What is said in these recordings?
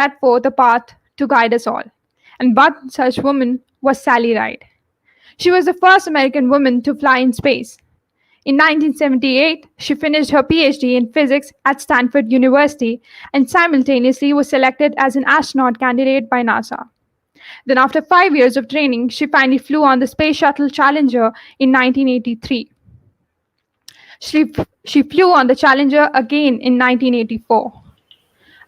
set forth a path to guide us all. And one such woman was Sally Ride. She was the first American woman to fly in space. In 1978, she finished her PhD in physics at Stanford University and simultaneously was selected as an astronaut candidate by NASA. Then, after 5 years of training, she finally flew on the Space Shuttle Challenger in 1983. She flew on the Challenger again in 1984.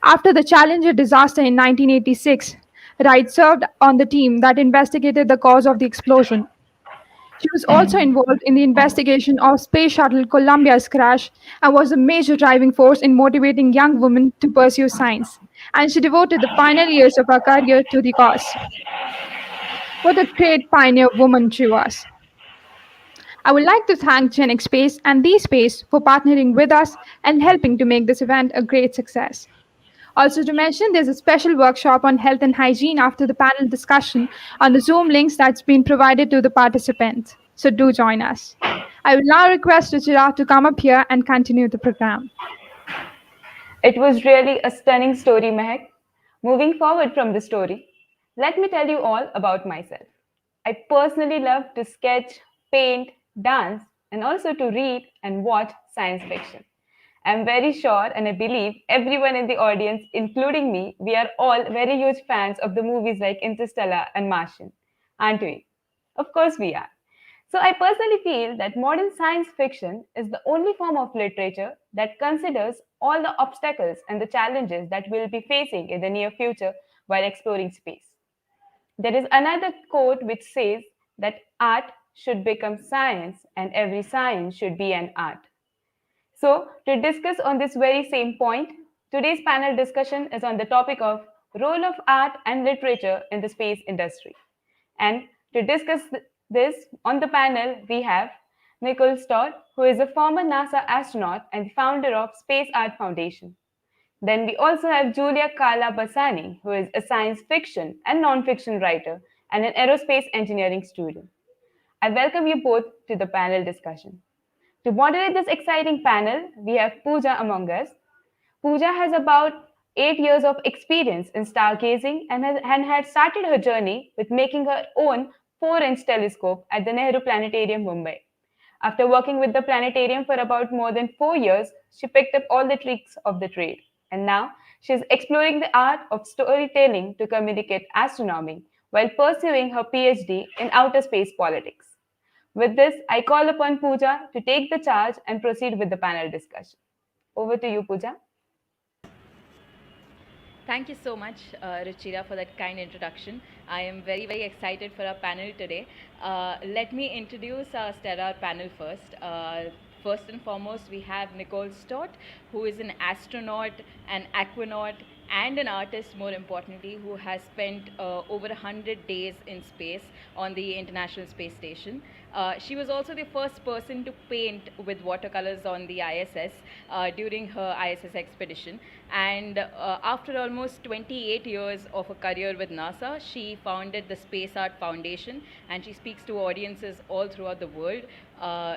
After the Challenger disaster in 1986, Wright served on the team that investigated the cause of the explosion. She was also involved in the investigation of Space Shuttle Columbia's crash and was a major driving force in motivating young women to pursue science. And she devoted the final years of her career to the cause. What a great pioneer woman she was. I would like to thank Gen X Space and the Space for partnering with us and helping to make this event a great success. Also, to mention, there's a special workshop on health and hygiene after the panel discussion on the Zoom links that's been provided to the participants. So, do join us. I will now request Ruchira to come up here and continue the program. It was really a stunning story, Mehak. Moving forward from the story, let me tell you all about myself. I personally love to sketch, paint, dance, and also to read and watch science fiction. I'm very sure and I believe everyone in the audience, including me, we are all very huge fans of the movies like Interstellar and Martian, aren't we? Of course, we are. So, I personally feel that modern science fiction is the only form of literature that considers all the obstacles and the challenges that we'll be facing in the near future while exploring space. There is another quote which says that art should become science and every science should be an art. So, to discuss on this very same point, today's panel discussion is on the topic of role of art and literature in the space industry. And to discuss this on the panel, we have Nicole Stott, who is a former NASA astronaut and founder of Space Art Foundation. Then we also have Giulia Carla Bassani, who is a science fiction and non-fiction writer and an aerospace engineering student. I welcome you both to the panel discussion. To moderate this exciting panel, we have Pooja among us. Pooja has about 8 years of experience in stargazing and had started her journey with making her own 4-inch telescope at the Nehru Planetarium, Mumbai. After working with the planetarium for about more than 4 years, she picked up all the tricks of the trade. And now she is exploring the art of storytelling to communicate astronomy while pursuing her PhD in outer space politics. With this, I call upon Pooja to take the charge and proceed with the panel discussion. Over to you, Pooja. Thank you so much, Ruchira, for that kind introduction. I am very, very excited for our panel today. Let me introduce our stellar panel first. First and foremost, we have Nicole Stott, who is an astronaut, an aquanaut, and an artist, more importantly, who has spent over 100 days in space on the International Space Station. She was also the first person to paint with watercolors on the ISS during her ISS expedition. And after almost 28 years of a career with NASA, she founded the Space Art Foundation, and she speaks to audiences all throughout the world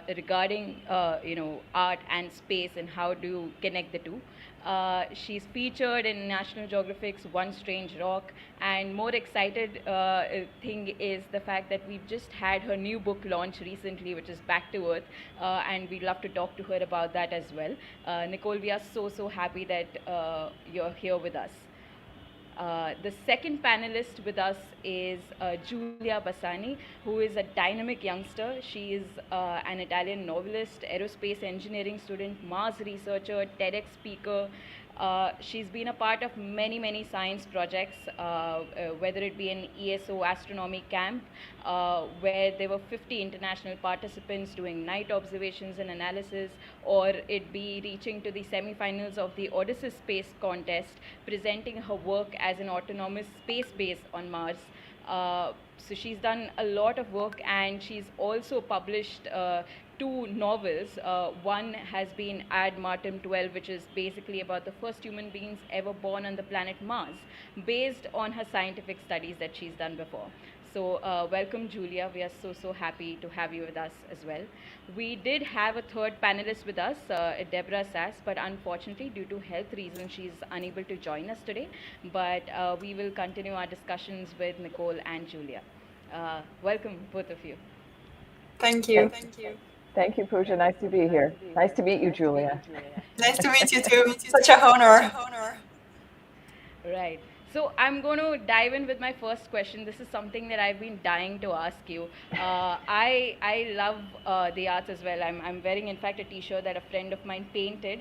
regarding art and space and how to connect the two. She's featured in National Geographic's One Strange Rock, and more excited thing is the fact that we've just had her new book launch recently, which is Back to Earth, and we'd love to talk to her about that as well. Nicole, we are so happy that you're here with us. The second panelist with us is Giulia Bassani, who is a dynamic youngster. She is an Italian novelist, aerospace engineering student, Mars researcher, TEDx speaker. She's been a part of many science projects, whether it be an ESO astronomy camp, where there were 50 international participants doing night observations and analysis, or it be reaching to the semifinals of the Odyssey Space Contest, presenting her work as an autonomous space base on Mars. So she's done a lot of work, and she's also published two novels. One has been Ad Martem 12, which is basically about the first human beings ever born on the planet Mars, based on her scientific studies that she's done before. So, welcome, Giulia. We are so happy to have you with us as well. We did have a third panelist with us, Deborah Sass, but unfortunately, due to health reasons, she's unable to join us today. But we will continue our discussions with Nicole and Giulia. Welcome, both of you. Thank you. Thank you, Pooja. Nice to be here. Nice to meet you, Giulia. Nice to meet you too. Such a honor. Right. So I'm going to dive in with my first question. This is something that I've been dying to ask you. I love the arts as well. I'm wearing, in fact, a T-shirt that a friend of mine painted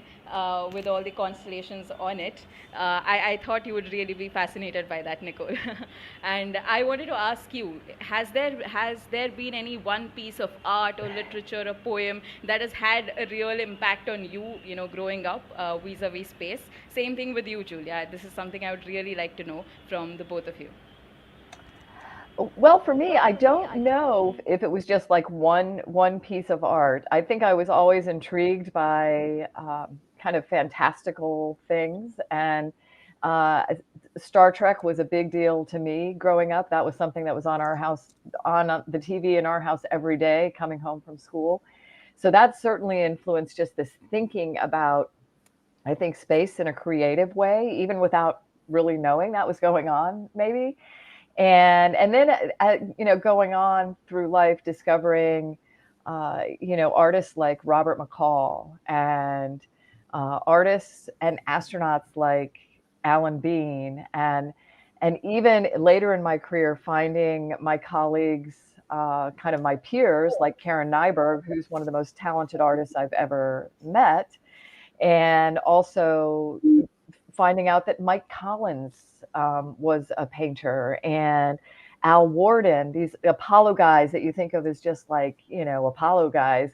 with all the constellations on it. I thought you would really be fascinated by that, Nicole. And I wanted to ask you: has there been any one piece of art or literature or poem that has had a real impact on you, growing up vis-a-vis space? Same thing with you, Giulia. This is something I would really like to know from the both of you. Well, for me, I don't know if it was just like one piece of art. I think I was always intrigued by kind of fantastical things, and uh, Star Trek was a big deal to me growing up. That was something that was on our house, on the TV in our house every day, coming home from school. So that certainly influenced just this thinking about, I think, space in a creative way, even without really knowing that was going on, maybe. And then going on through life, discovering artists like Robert McCall, and artists and astronauts like Alan Bean, and even later in my career, finding my colleagues, kind of my peers, like Karen Nyberg, who's one of the most talented artists I've ever met, and also finding out that Mike Collins was a painter, and Al Warden, these Apollo guys that you think of as just like, Apollo guys,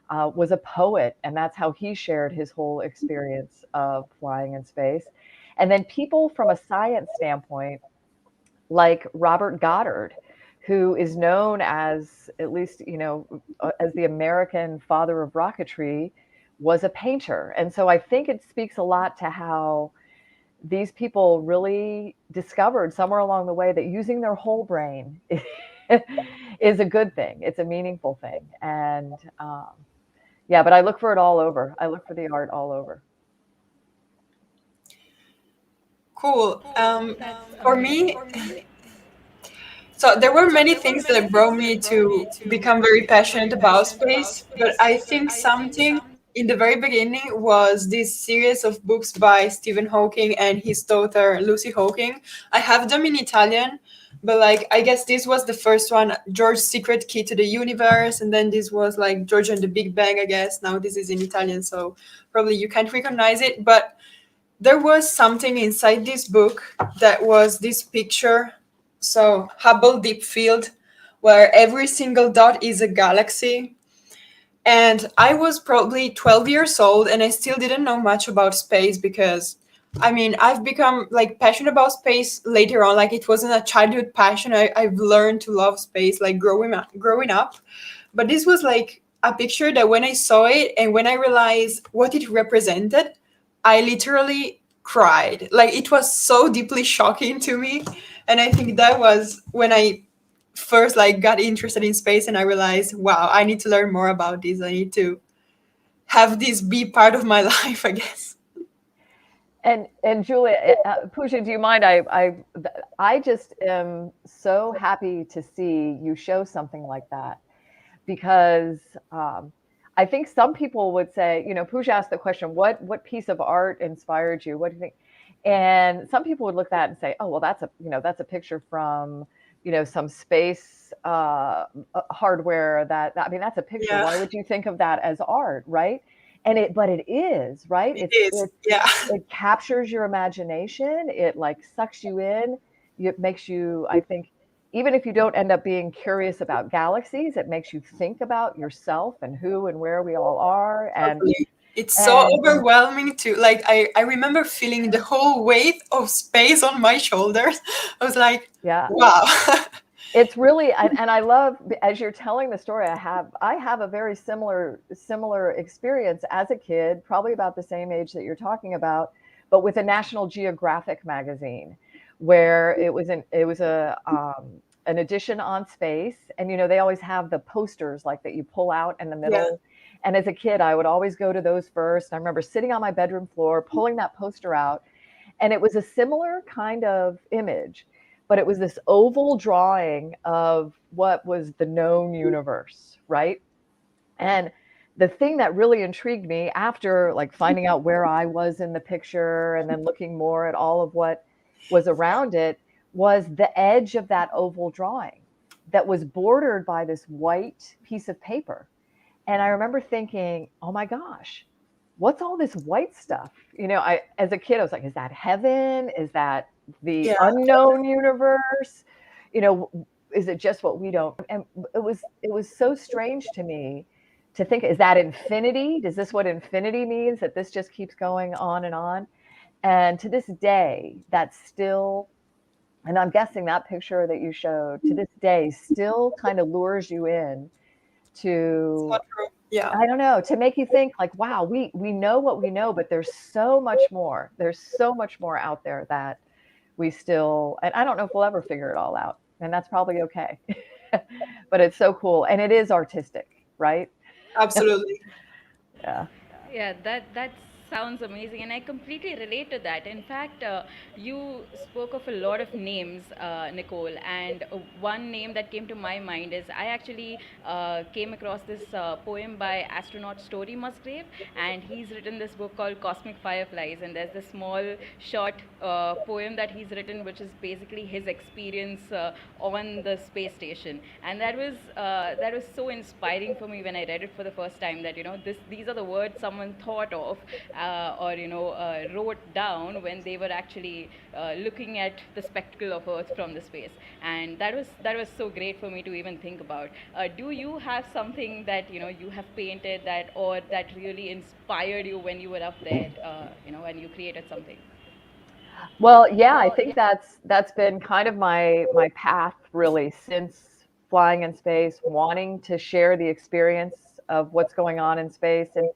was a poet. And that's how he shared his whole experience of flying in space. And then people from a science standpoint, like Robert Goddard, who is known as, at least, as the American father of rocketry, was a painter. And so I think it speaks a lot to how these people really discovered somewhere along the way that using their whole brain is a good thing. It's a meaningful thing. And yeah, but I look for it all over. I look for the art all over. Cool. For me, so there were many things that brought me to become very passionate about space, but I think something in the very beginning was this series of books by Stephen Hawking and his daughter Lucy Hawking. I have them in Italian, but like I guess this was the first one, George's Secret Key to the Universe, and then this was like George and the Big Bang, I guess. Now this is in Italian, so probably you can't recognize it, but there was something inside this book that was this picture. So Hubble Deep Field, where every single dot is a galaxy. And I was probably 12 years old and I still didn't know much about space because I mean, I've become like passionate about space later on. Like it wasn't a childhood passion. I've learned to love space like growing up. But this was like a picture that when I saw it and when I realized what it represented, I literally cried. Like it was so deeply shocking to me. And I think that was when I first like got interested in space and I realized, wow, I need to learn more about this. I need to have this be part of my life, I guess. And Giulia, Pooja, do you mind? I just am so happy to see you show something like that, because I think some people would say, Pooja asked the question, what piece of art inspired you? What do you think? And some people would look at that and say, oh, well, that's a picture from, some space hardware I mean, that's a picture. Yeah. Why would you think of that as art, right? But it is, right? It captures your imagination. It like sucks you in. It makes you, I think, even if you don't end up being curious about galaxies, it makes you think about yourself and who and where we all are. And it's so overwhelming too. Like I remember feeling the whole weight of space on my shoulders. I was like, yeah, wow. It's really, and I love, as you're telling the story, I have a very similar experience as a kid, probably about the same age that you're talking about, but with a National Geographic magazine, where it was an edition on space, and they always have the posters like that you pull out in the middle. And as a kid, I would always go to those first. I remember sitting on my bedroom floor, pulling that poster out, and it was a similar kind of image, but it was this oval drawing of what was the known universe, right? And the thing that really intrigued me after like finding out where I was in the picture and then looking more at all of what was around it was the edge of that oval drawing that was bordered by this white piece of paper. And I remember thinking, oh my gosh, what's all this white stuff? As a kid, I was like, is that heaven? Is that the unknown universe? Is it just what we don't? And it was so strange to me to think, is that infinity? Is this what infinity means? That this just keeps going on and on? And to this day, that's still, and I'm guessing that picture that you showed to this day still kind of lures you in to, I don't know, to make you think like, wow, we know what we know, but there's so much more. There's so much more out there that we still, and I don't know if we'll ever figure it all out. And that's probably okay. But it's so cool. And it is artistic, right? Absolutely. Yeah, that sounds amazing, and I completely relate to that. In fact, you spoke of a lot of names, Nicole, and one name that came to my mind is I actually came across this poem by Astronaut Story Musgrave, and he's written this book called Cosmic Fireflies, and there's this small short poem that he's written, which is basically his experience on the space station, and that was so inspiring for me when I read it for the first time. That these are the words someone thought of or wrote down when they were actually looking at the spectacle of Earth from the space, and that was so great for me to even think about. Do you have something that you have painted that or that really inspired you when you were up there, when you created something? Well, yeah, I think that's been kind of my path really since flying in space, wanting to share the experience of what's going on in space and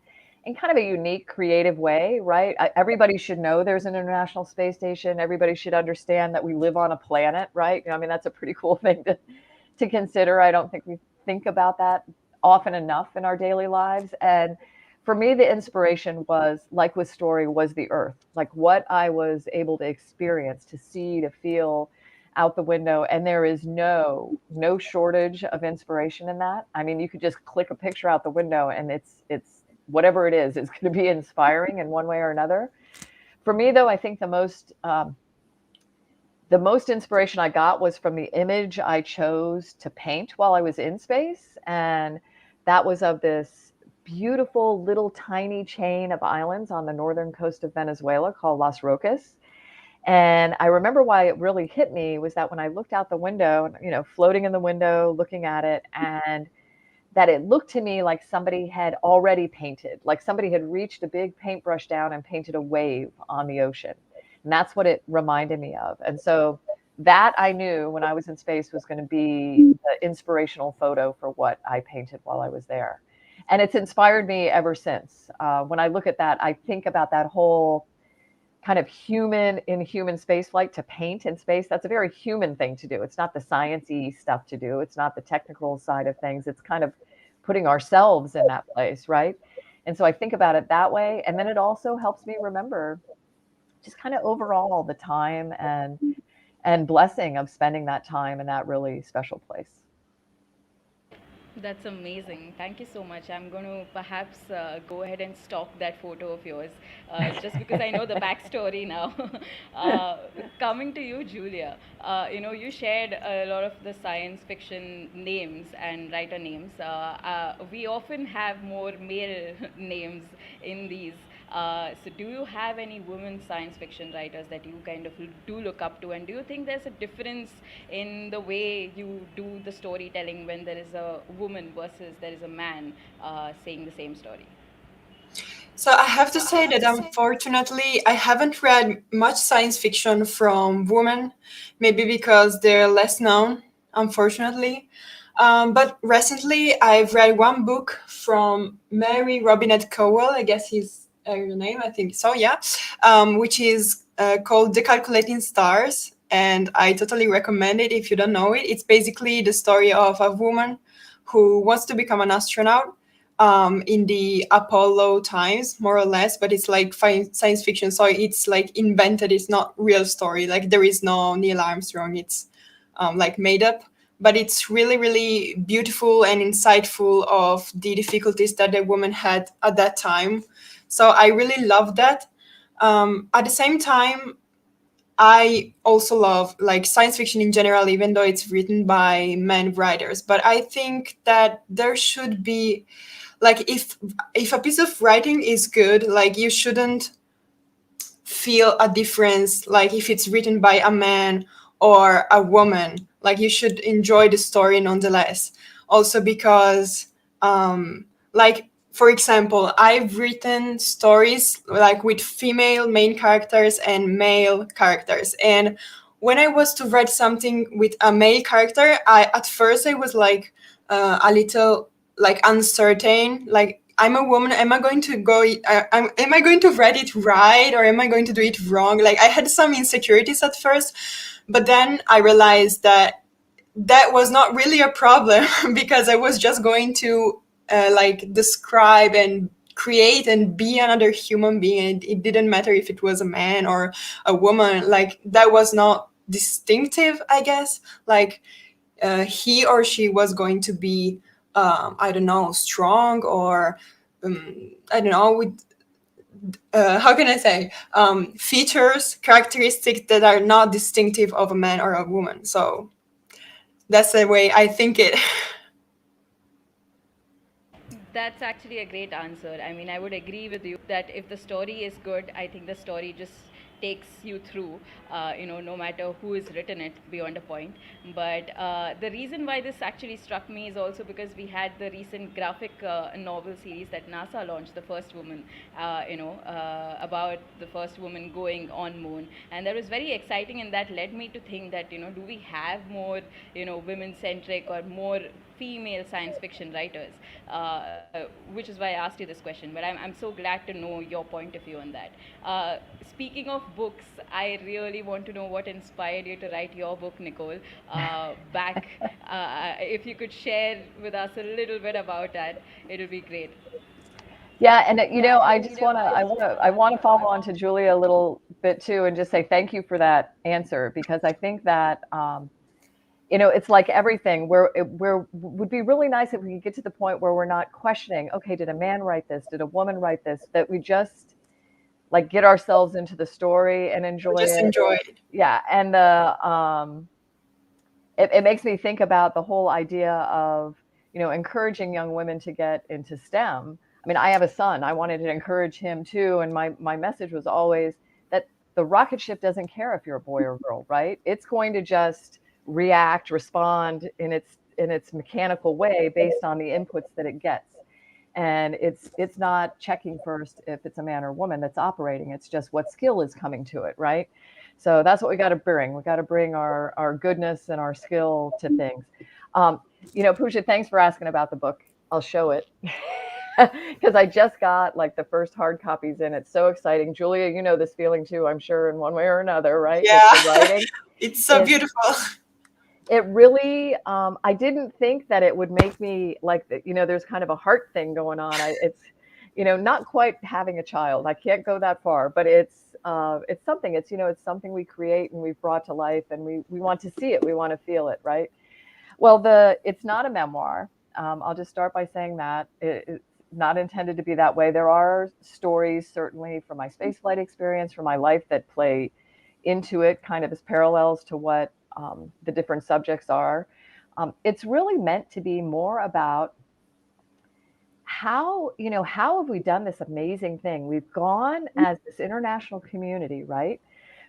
in kind of a unique, creative way, right? Everybody should know there's an International Space Station. Everybody should understand that we live on a planet, right? I mean, that's a pretty cool thing to consider. I don't think we think about that often enough in our daily lives. And for me, the inspiration was, like with Story, was the Earth, like what I was able to experience, to see, to feel out the window. And there is no shortage of inspiration in that. I mean, you could just click a picture out the window and it's whatever it is, it's going to be inspiring in one way or another. For me, though, I think the most inspiration I got was from the image I chose to paint while I was in space. And that was of this beautiful little tiny chain of islands on the northern coast of Venezuela called Las Rocas. And I remember why it really hit me was that when I looked out the window, floating in the window, looking at it, and that it looked to me like somebody had already painted, like somebody had reached a big paintbrush down and painted a wave on the ocean. And that's what it reminded me of. And so that I knew when I was in space was going to be the inspirational photo for what I painted while I was there. And it's inspired me ever since. When I look at that, I think about that whole kind of human space flight, to paint in space. That's a very human thing to do. It's not the sciencey stuff to do. It's not the technical side of things. It's kind of putting ourselves in that place, right? And so I think about it that way. And then it also helps me remember just kind of overall the time and blessing of spending that time in that really special place. That's amazing. Thank you so much. I'm going to perhaps go ahead and stalk that photo of yours, just because I know the backstory now. Coming to you, Giulia, you shared a lot of the science fiction names and writer names. We often have more male names in these. So do you have any women science fiction writers that you kind of do look up to? And do you think there's a difference in the way you do the storytelling when there is a woman versus there is a man saying the same story? So I have to say that unfortunately, I haven't read much science fiction from women, maybe because they're less known, unfortunately. But recently, I've read one book from Mary Robinette Cowell, I guess he's your name, I think so, yeah, which is called Decalculating Stars. and I totally recommend it if you don't know it. It's basically the story of a woman who wants to become an astronaut in the Apollo times, more or less, but it's like science fiction, so it's like invented. It's not real story. Like there is no Neil Armstrong. It's like made up, but it's really, really beautiful and insightful of the difficulties that the woman had at that time. So I really love that. At the same time, I also love like science fiction in general, even though it's written by men writers. But I think that there should be like if a piece of writing is good, like you shouldn't feel a difference like if it's written by a man or a woman. Like you should enjoy the story nonetheless. Also because like for example, I've written stories like with female main characters and male characters, and when I was to write something with a male character, I at first I was like a little like uncertain, like I'm a woman, am I going to go am I going to write it right or am I going to do it wrong? Like I had some insecurities at first, but then I realized that that was not really a problem because I was just going to like describe and create and be another human being, and it didn't matter if it was a man or a woman. Like that was not distinctive, I guess. Like he or she was going to be I don't know, strong or I don't know, with how can I say, features, characteristics that are not distinctive of a man or a woman. So that's the way I think it. That's actually a great answer. I mean, I would agree with you that if the story is good, I think the story just takes you through, no matter who has written it beyond a point. But the reason why this actually struck me is also because we had the recent graphic novel series that NASA launched, the first woman, about the first woman going on moon. And that was very exciting, and that led me to think that, do we have more, women-centric or more female science fiction writers, which is why I asked you this question. But I'm so glad to know your point of view on that. Speaking of books, I really want to know what inspired you to write your book, Nicole, Back. If you could share with us a little bit about that, it would be great. Yeah, and I just I want to follow on to Giulia a little bit too, and just say thank you for that answer, because I think that it's like everything where would be really nice if we could get to the point where we're not questioning, okay, did a man write this? Did a woman write this? That we just like get ourselves into the story and enjoy Just it. enjoy it. Yeah, and it makes me think about the whole idea of encouraging young women to get into STEM. I mean, I have a son. I wanted to encourage him too, and my message was always that the rocket ship doesn't care if you're a boy or girl, right? It's going to just respond in its mechanical way based on the inputs that it gets. And it's not checking first if it's a man or woman that's operating. It's just what skill is coming to it, right? So that's what we got to bring. We got to bring our goodness and our skill to things. Pooja, thanks for asking about the book. I'll show it. Because I just got like the first hard copies in. It's so exciting. Giulia, you know this feeling too, I'm sure, in one way or another, right? Yeah. With the writing. It's so beautiful. It really, I didn't think that it would make me like, there's kind of a heart thing going on. It's, not quite having a child. I can't go that far, but it's something. It's something we create and we've brought to life, and we want to see it. We want to feel it, right? Well, it's not a memoir. I'll just start by saying that it's not intended to be that way. There are stories, certainly from my spaceflight experience, from my life, that play into it, kind of as parallels to what the different subjects are. It's really meant to be more about how have we done this amazing thing? We've gone as this international community, right?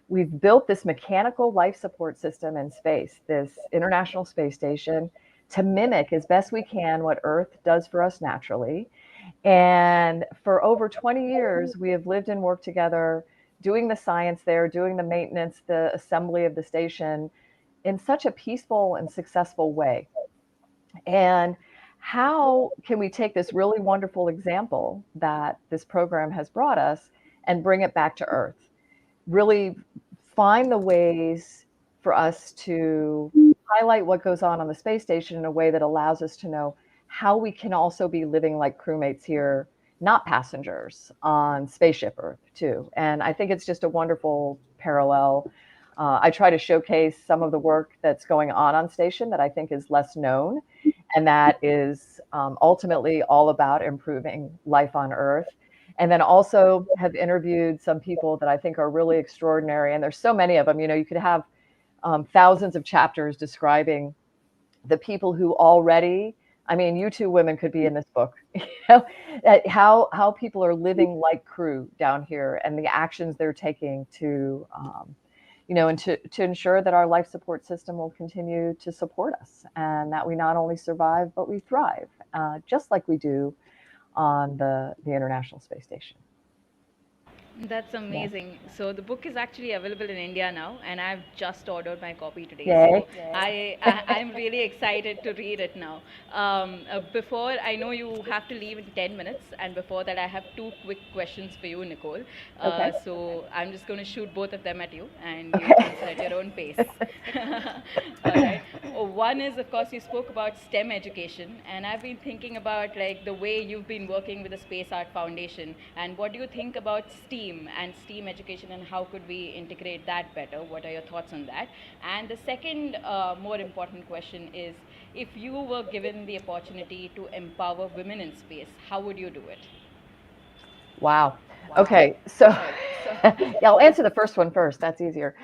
We've built this mechanical life support system in space, this International Space Station, to mimic as best we can what Earth does for us naturally. And for over 20 years, we have lived and worked together, doing the science there, doing the maintenance, the assembly of the station in such a peaceful and successful way. And how can we take this really wonderful example that this program has brought us and bring it back to Earth? Really find the ways for us to highlight what goes on the space station in a way that allows us to know how we can also be living like crewmates here, not passengers on spaceship Earth too. And I think it's just a wonderful parallel. I try to showcase some of the work that's going on station that I think is less known, and that is ultimately all about improving life on Earth. And then also have interviewed some people that I think are really extraordinary. And there's so many of them. You know, you could have thousands of chapters describing the people who already, I mean, you two women could be in this book, you know, how people are living like crew down here and the actions they're taking to, you know, and to ensure that our life support system will continue to support us and that we not only survive, but we thrive, just like we do on the International Space Station. That's amazing. So the book is actually available in India now, and I've just ordered my copy today. Yay. So I'm really excited to read it now. Before, I know you have to leave in 10 minutes, and before that, I have two quick questions for you, Nicole. Okay. So I'm just going to shoot both of them at you, and you Okay. answer at your own pace. All right. One is, of course, you spoke about STEM education, and I've been thinking about like the way you've been working with the Space Art Foundation, and what do you think about STEAM and STEAM education, and how could we integrate that better? What are your thoughts on that? And the second more important question is, if you were given the opportunity to empower women in space, how would you do it? Wow. Okay. So yeah, I'll answer the first one first. That's easier.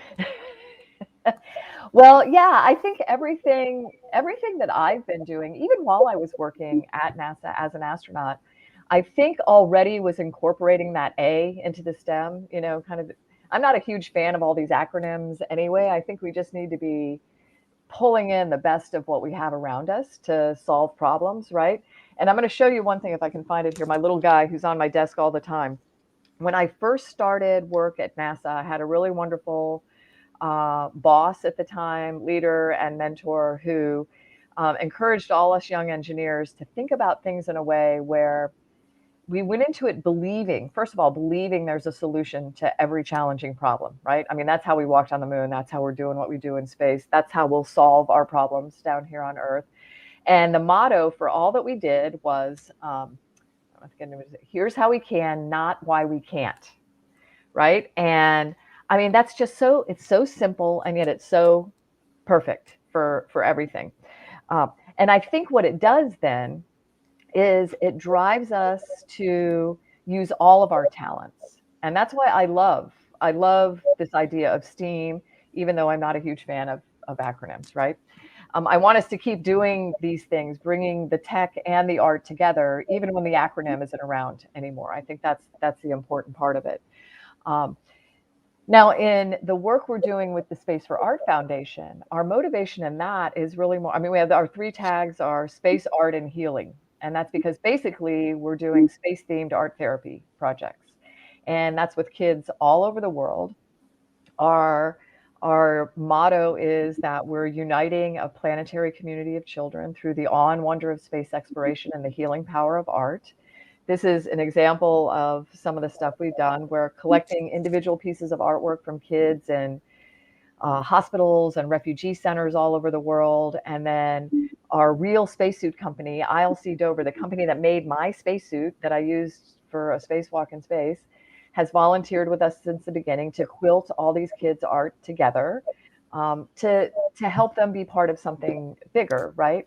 Well, yeah, I think everything that I've been doing, even while I was working at NASA as an astronaut, I think already was incorporating that A into the STEM, you know, kind of. I'm not a huge fan of all these acronyms anyway. I think we just need to be pulling in the best of what we have around us to solve problems, right? And I'm going to show you one thing if I can find it here. My little guy who's on my desk all the time. When I first started work at NASA, I had a really wonderful boss at the time, leader and mentor, who encouraged all us young engineers to think about things in a way where we went into it believing, first of all, believing there's a solution to every challenging problem, right? I mean, that's how we walked on the moon. That's how we're doing what we do in space. That's how we'll solve our problems down here on Earth. And the motto for all that we did was, here's how we can, not why we can't, right? And I mean, that's just it's so simple, and yet it's so perfect for everything. And I think what it does then is it drives us to use all of our talents. And that's why I love this idea of STEAM, even though I'm not a huge fan of acronyms, right? I want us to keep doing these things, bringing the tech and the art together, even when the acronym isn't around anymore. I think that's the important part of it. Now, in the work we're doing with the Space for Art Foundation, our motivation in that is really more, I mean, we have our 3 tags are space, art, and healing. And that's because basically we're doing space-themed art therapy projects. And that's with kids all over the world. Our motto is that we're uniting a planetary community of children through the awe and wonder of space exploration and the healing power of art. This is an example of some of the stuff we've done. We're collecting individual pieces of artwork from kids in hospitals and refugee centers all over the world. And then our real spacesuit company, ILC Dover, the company that made my spacesuit that I used for a spacewalk in space, has volunteered with us since the beginning to quilt all these kids' art together to help them be part of something bigger, right?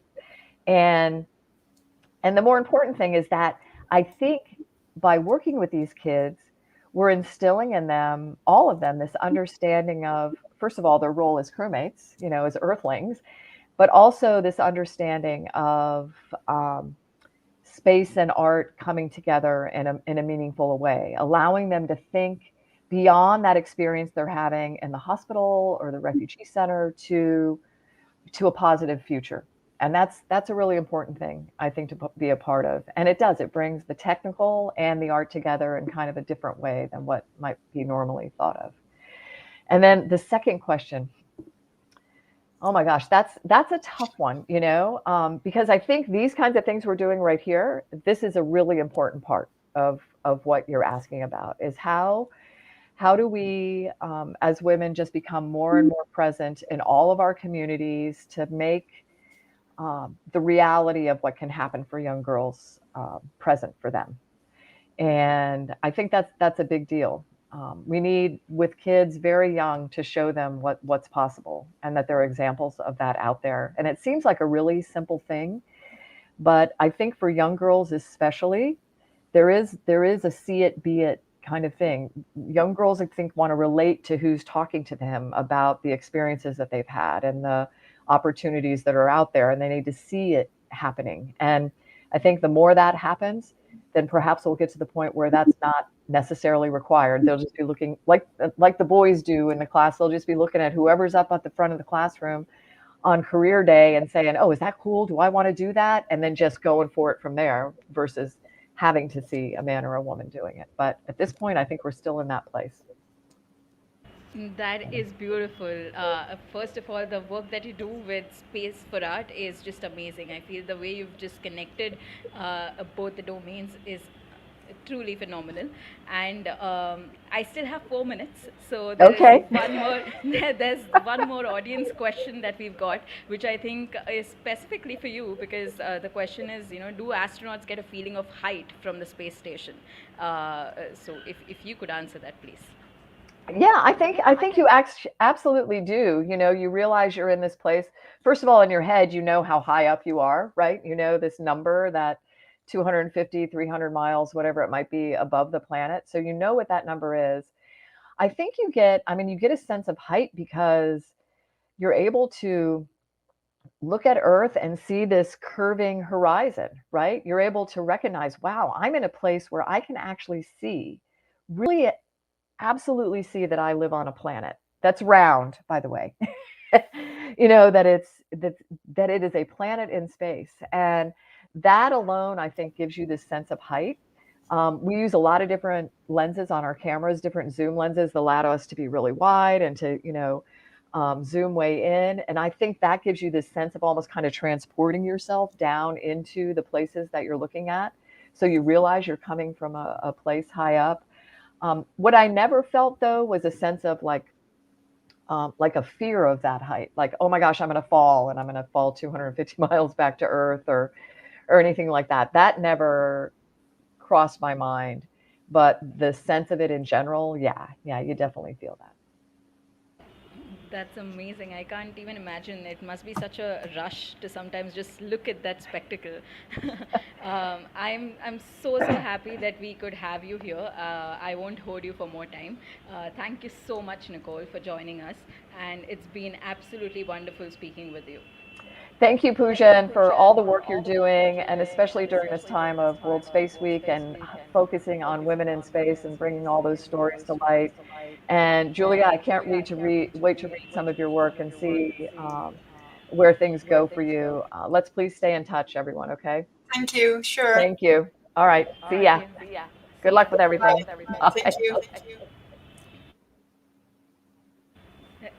And the more important thing is that I think by working with these kids, we're instilling in them, all of them, this understanding of, first of all, their role as crewmates, you know, as Earthlings, but also this understanding of space and art coming together in a meaningful way, allowing them to think beyond that experience they're having in the hospital or the refugee center to a positive future. And that's a really important thing, I think, to be a part of. And it does, it brings the technical and the art together in kind of a different way than what might be normally thought of. And then the second question, oh my gosh, that's a tough one, you know, because I think these kinds of things we're doing right here, this is a really important part of what you're asking about, is how how do we, as women, just become more and more present in all of our communities to make the reality of what can happen for young girls present for them. And I think that's a big deal. We need, with kids very young, to show them what's possible and that there are examples of that out there. And it seems like a really simple thing, but I think for young girls especially, there is a see it, be it kind of thing. Young girls, I think, want to relate to who's talking to them about the experiences that they've had and the opportunities that are out there, and they need to see it happening. And I think the more that happens, then perhaps we'll get to the point where that's not necessarily required. They'll just be looking like the boys do in the class. They'll just be looking at whoever's up at the front of the classroom on career day and saying, oh, is that cool? Do I want to do that? And then just going for it from there versus having to see a man or a woman doing it. But at this point, I think we're still in that place. That is beautiful. First of all, the work that you do with Space for Art is just amazing. I feel the way you've just connected both the domains is truly phenomenal. And I still have 4 minutes, so there's Okay. one more. There's one more audience question that we've got, which I think is specifically for you, because the question is, you know, do astronauts get a feeling of height from the space station? So if you could answer that, please. Yeah, I think you absolutely do. You know, you realize you're in this place. First of all, in your head, you know how high up you are, right? You know this number, that 250, 300 miles, whatever it might be, above the planet. So you know what that number is. I think you get a sense of height because you're able to look at Earth and see this curving horizon, right? You're able to recognize, wow, I'm in a place where I can actually see, really absolutely see that I live on a planet that's round, by the way. You know, that it is a planet in space. And that alone, I think, gives you this sense of height. We use a lot of different lenses on our cameras, different zoom lenses that allow us to be really wide and to, you know, zoom way in. And I think that gives you this sense of almost kind of transporting yourself down into the places that you're looking at. So you realize you're coming from a place high up. What I never felt, though, was a sense of like a fear of that height, like, oh my gosh, I'm going to fall and I'm going to fall 250 miles back to Earth or anything like that. That never crossed my mind. But the sense of it in general, yeah, you definitely feel that. That's amazing. I can't even imagine. It must be such a rush to sometimes just look at that spectacle. I'm so happy that we could have you here. I won't hold you for more time. Thank you so much, Nicole, for joining us, and it's been absolutely wonderful speaking with you. Thank you, Pooja, for all the work you're doing, and especially during this time of World Space Week and focusing on women in space and bringing all those stories to light. And Giulia, I can't wait to read some of your work and see where things go for you. Let's please stay in touch, everyone, okay? Thank you. Sure. Thank you. All right. See ya. Good luck with everything. Thank you.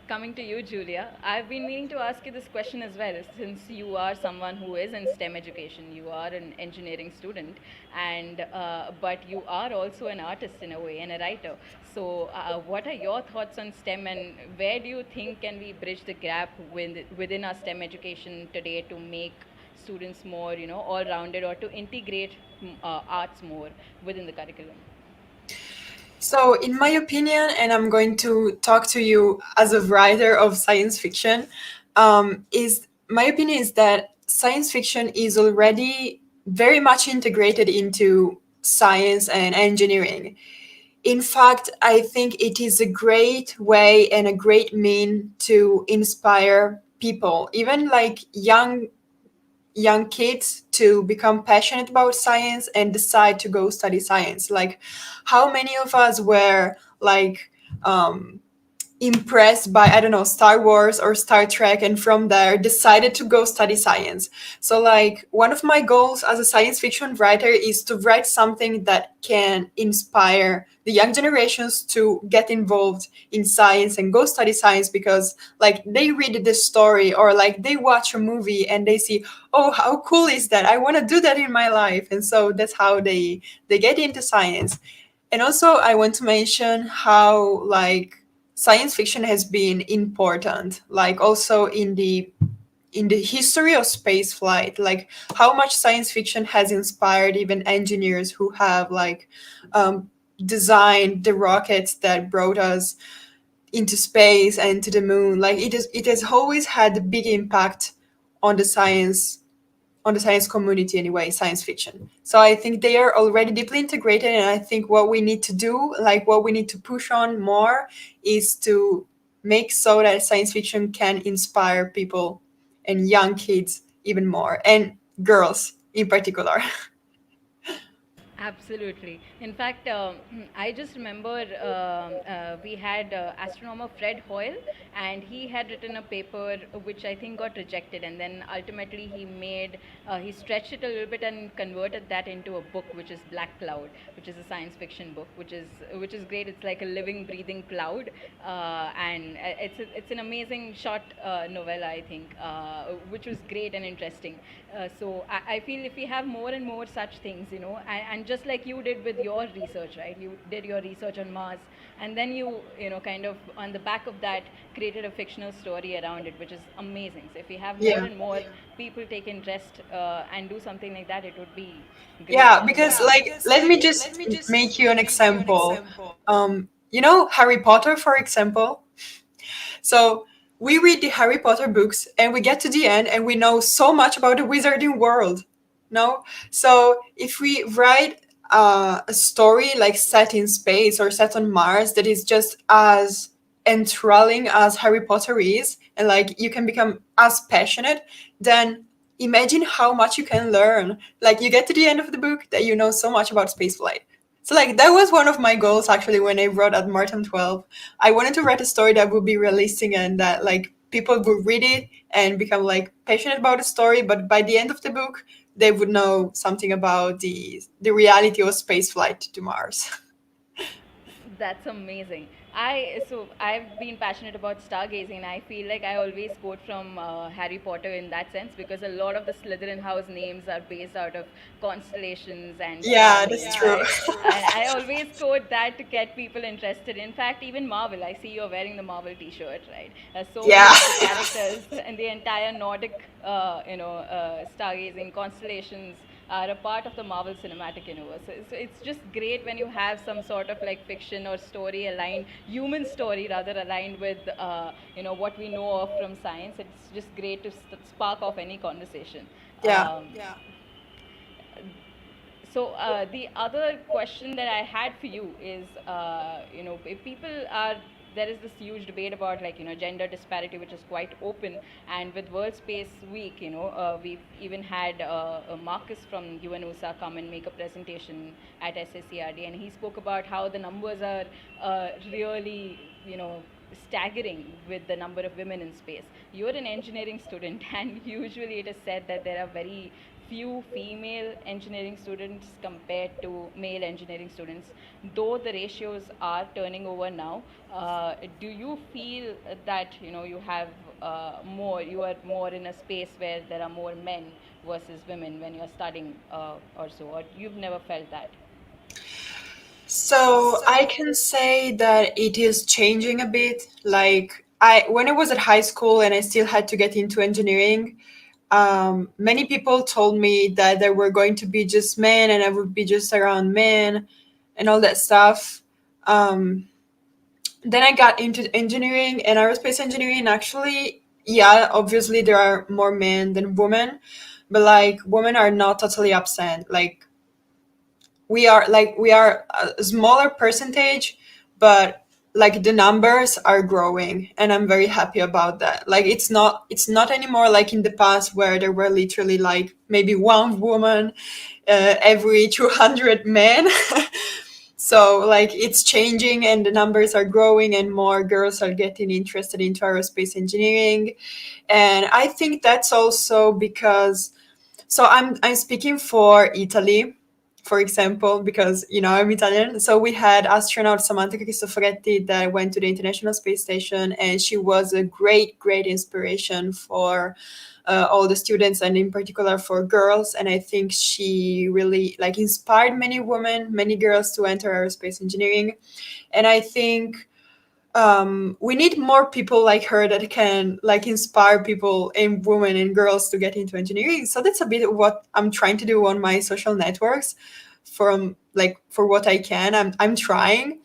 Coming to you, Giulia, I've been meaning to ask you this question as well, since you are someone who is in STEM education. You are an engineering student, and but you are also an artist in a way and a writer. So, what are your thoughts on STEM, and where do you think can we bridge the gap within our STEM education today to make students more, you know, all-rounded, or to integrate arts more within the curriculum? So, in my opinion, and I'm going to talk to you as a writer of science fiction, is my opinion is that science fiction is already very much integrated into science and engineering. In fact, I think it is a great way and a great mean to inspire people, even like young kids, to become passionate about science and decide to go study science. Like, how many of us were like impressed by, I don't know, Star Wars or Star Trek, and from there decided to go study science. So like, one of my goals as a science fiction writer is to write something that can inspire the young generations to get involved in science and go study science, because like, they read the story or like they watch a movie and they see, oh, how cool is that? I want to do that in my life. And so that's how they get into science. And also, I want to mention how like science fiction has been important, like also in the history of space flight, like how much science fiction has inspired even engineers who have like um, designed the rockets that brought us into space and to the moon. Like it has always had a big impact on the science community anyway, science fiction. So I think they are already deeply integrated, and I think what we need to do, like what we need to push on more, is to make so that science fiction can inspire people and young kids even more, and girls in particular. Absolutely. In fact, I just remember we had astronomer Fred Hoyle, and he had written a paper which I think got rejected, and then ultimately he stretched it a little bit and converted that into a book, which is Black Cloud, which is a science fiction book, which is great. It's like a living, breathing cloud, and it's an amazing short novella, I think, which was great and interesting. So I feel if we have more and more such things, and just like you did with your research, right? You did your research on Mars, and then kind of on the back of that created a fictional story around it, which is amazing. So if we have more Yeah. and more people take interest and do something like that, it would be great. Yeah, because like let me just make you an example. You know Harry Potter, for example. So we read the Harry Potter books and we get to the end and we know so much about the wizarding world. No? So if we write a story like set in space or set on Mars that is just as enthralling as Harry Potter is, and like you can become as passionate, then imagine how much you can learn. Like you get to the end of the book that you know so much about spaceflight. So like that was one of my goals actually when I wrote at Martin 12. I wanted to write a story that would be realistic and that like people would read it and become like passionate about the story, but by the end of the book they would know something about the reality of space flight to Mars. That's amazing. I've been passionate about stargazing, and I feel like I always quote from Harry Potter in that sense, because a lot of the Slytherin house names are based out of constellations and star Yeah, that's names, true. right? And I always quote that to get people interested. In fact, even Marvel, I see you're wearing the Marvel T-shirt, right? So many Yeah. of the characters and the entire Nordic, stargazing constellations are a part of the Marvel Cinematic Universe. So it's just great when you have some sort of like fiction or story aligned, human story rather, aligned with what we know of from science. It's just great to spark off any conversation. Yeah. Yeah. So the other question that I had for you is, if people are there is this huge debate about gender disparity, which is quite open. And with World Space Week, we've even had Marcus from UNOSA come and make a presentation at SSERD, and he spoke about how the numbers are really, staggering with the number of women in space. You're an engineering student, and usually it is said that there are very few female engineering students compared to male engineering students, though the ratios are turning over now. Do you feel that you are more in a space where there are more men versus women when you're studying, or so, or you've never felt that? So I can say that it is changing a bit. Like when I was at high school and I still had to get into engineering, many people told me that there were going to be just men and I would be just around men and all that stuff. Then I got into engineering and aerospace engineering. And actually, yeah, obviously there are more men than women, but like women are not totally absent. Like we are a smaller percentage, but like the numbers are growing and I'm very happy about that. Like it's not anymore like in the past where there were literally like maybe one woman every 200 men. So like it's changing and the numbers are growing and more girls are getting interested into aerospace engineering. And I think that's also because, so I'm speaking for Italy. for example, because I'm Italian. So we had astronaut Samantha Cristoforetti that went to the International Space Station, and she was a great, great inspiration for all the students, and in particular for girls. And I think she really like inspired many women, many girls to enter aerospace engineering. And I think we need more people like her that can like inspire people and women and girls to get into engineering. So that's a bit of what I'm trying to do on my social networks, from like for what I can. I'm trying.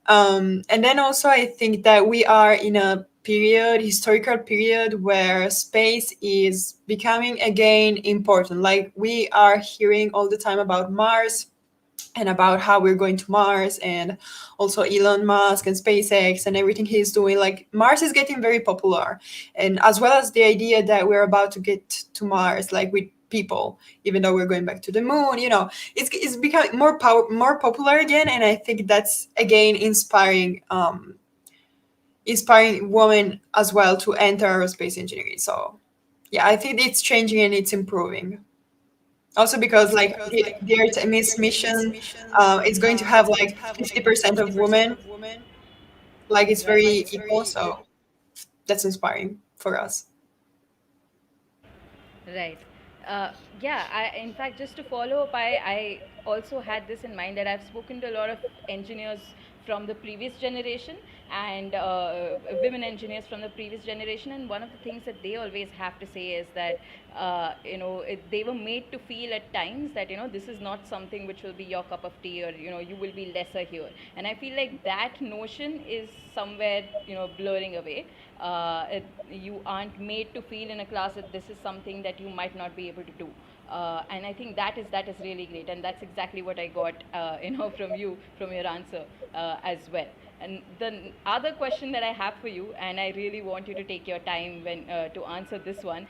And then also I think that we are in a historical period, where space is becoming again important. Like we are hearing all the time about Mars, and about how we're going to Mars, and also Elon Musk and SpaceX and everything he's doing. Like Mars is getting very popular, and as well as the idea that we're about to get to Mars, like with people, even though we're going back to the moon. It's becoming more popular again, and I think that's again inspiring women as well to enter aerospace engineering. So yeah, I think it's changing and it's improving. Also because like the Artemis mission is going to have like 50% of women. Like it's very equal, so that's inspiring for us. Right. Uh, yeah, in fact, just to follow up, I also had this in mind that I've spoken to a lot of engineers from the previous generation, and women engineers from the previous generation, and one of the things that they always have to say is that they were made to feel at times that this is not something which will be your cup of tea, or you will be lesser here. And I feel like that notion is somewhere blurring away. You aren't made to feel in a class that this is something that you might not be able to do. And I think that is really great, and that's exactly what I got from you, from your answer as well. And the other question that I have for you, and I really want you to take your time when to answer this one,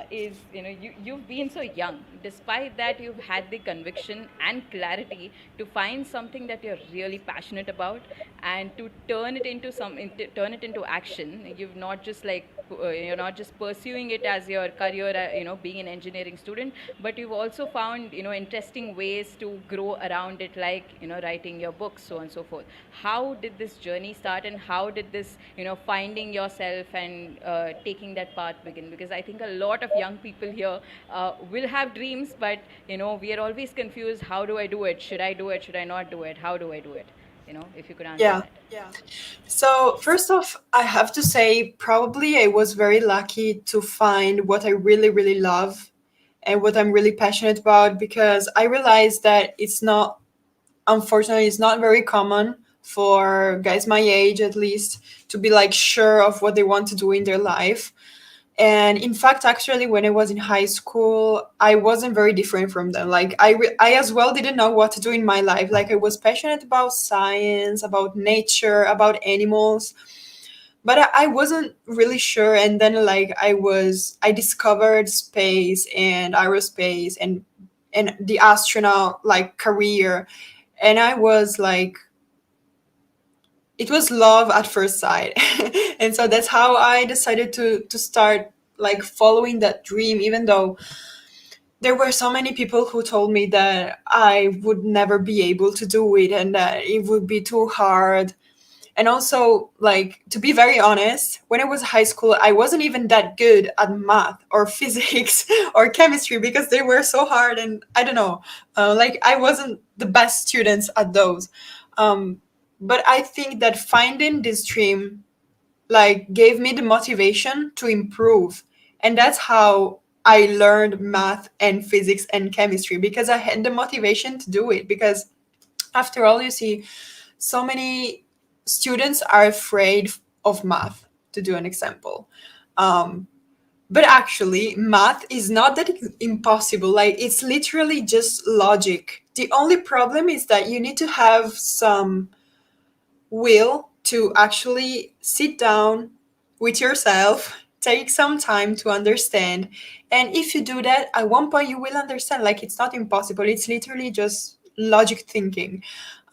is you've been so young. Despite that, you've had the conviction and clarity to find something that you're really passionate about, and to turn it into action. You've not just you're not just pursuing it as your career, being an engineering student, but you've also found interesting ways to grow around it, like writing your books, so on and so forth. How did this journey start, and how did this finding yourself and taking that path begin? Because I think a lot of young people here will have dreams, but we are always confused. How do I do it? Should I do it? Should I not do it? How do I do it? If you could answer Yeah. that. So first off, I have to say probably I was very lucky to find what I really, really love and what I'm really passionate about, because I realized that unfortunately, it's not very common for guys my age, at least, to be like sure of what they want to do in their life. And in fact, actually, when I was in high school, I wasn't very different from them. Like I as well didn't know what to do in my life. Like I was passionate about science, about nature, about animals, but I wasn't really sure. And then like I discovered space and aerospace and the astronaut like career, and I was like, it was love at first sight. And so that's how I decided to start like following that dream, even though there were so many people who told me that I would never be able to do it and that it would be too hard. And also, like, to be very honest, when I was in high school, I wasn't even that good at math or physics or chemistry, because they were so hard. And I don't know, like, I wasn't the best students at those. But I think that finding this dream, like, gave me the motivation to improve. And that's how I learned math and physics and chemistry, because I had the motivation to do it. Because after all, you see, so many students are afraid of math, to do an example. But actually, math is not that impossible. Like, it's literally just logic. The only problem is that you need to have some will to actually sit down with yourself, take some time to understand. And if you do that, at one point you will understand. Like, it's not impossible. It's literally just logic thinking.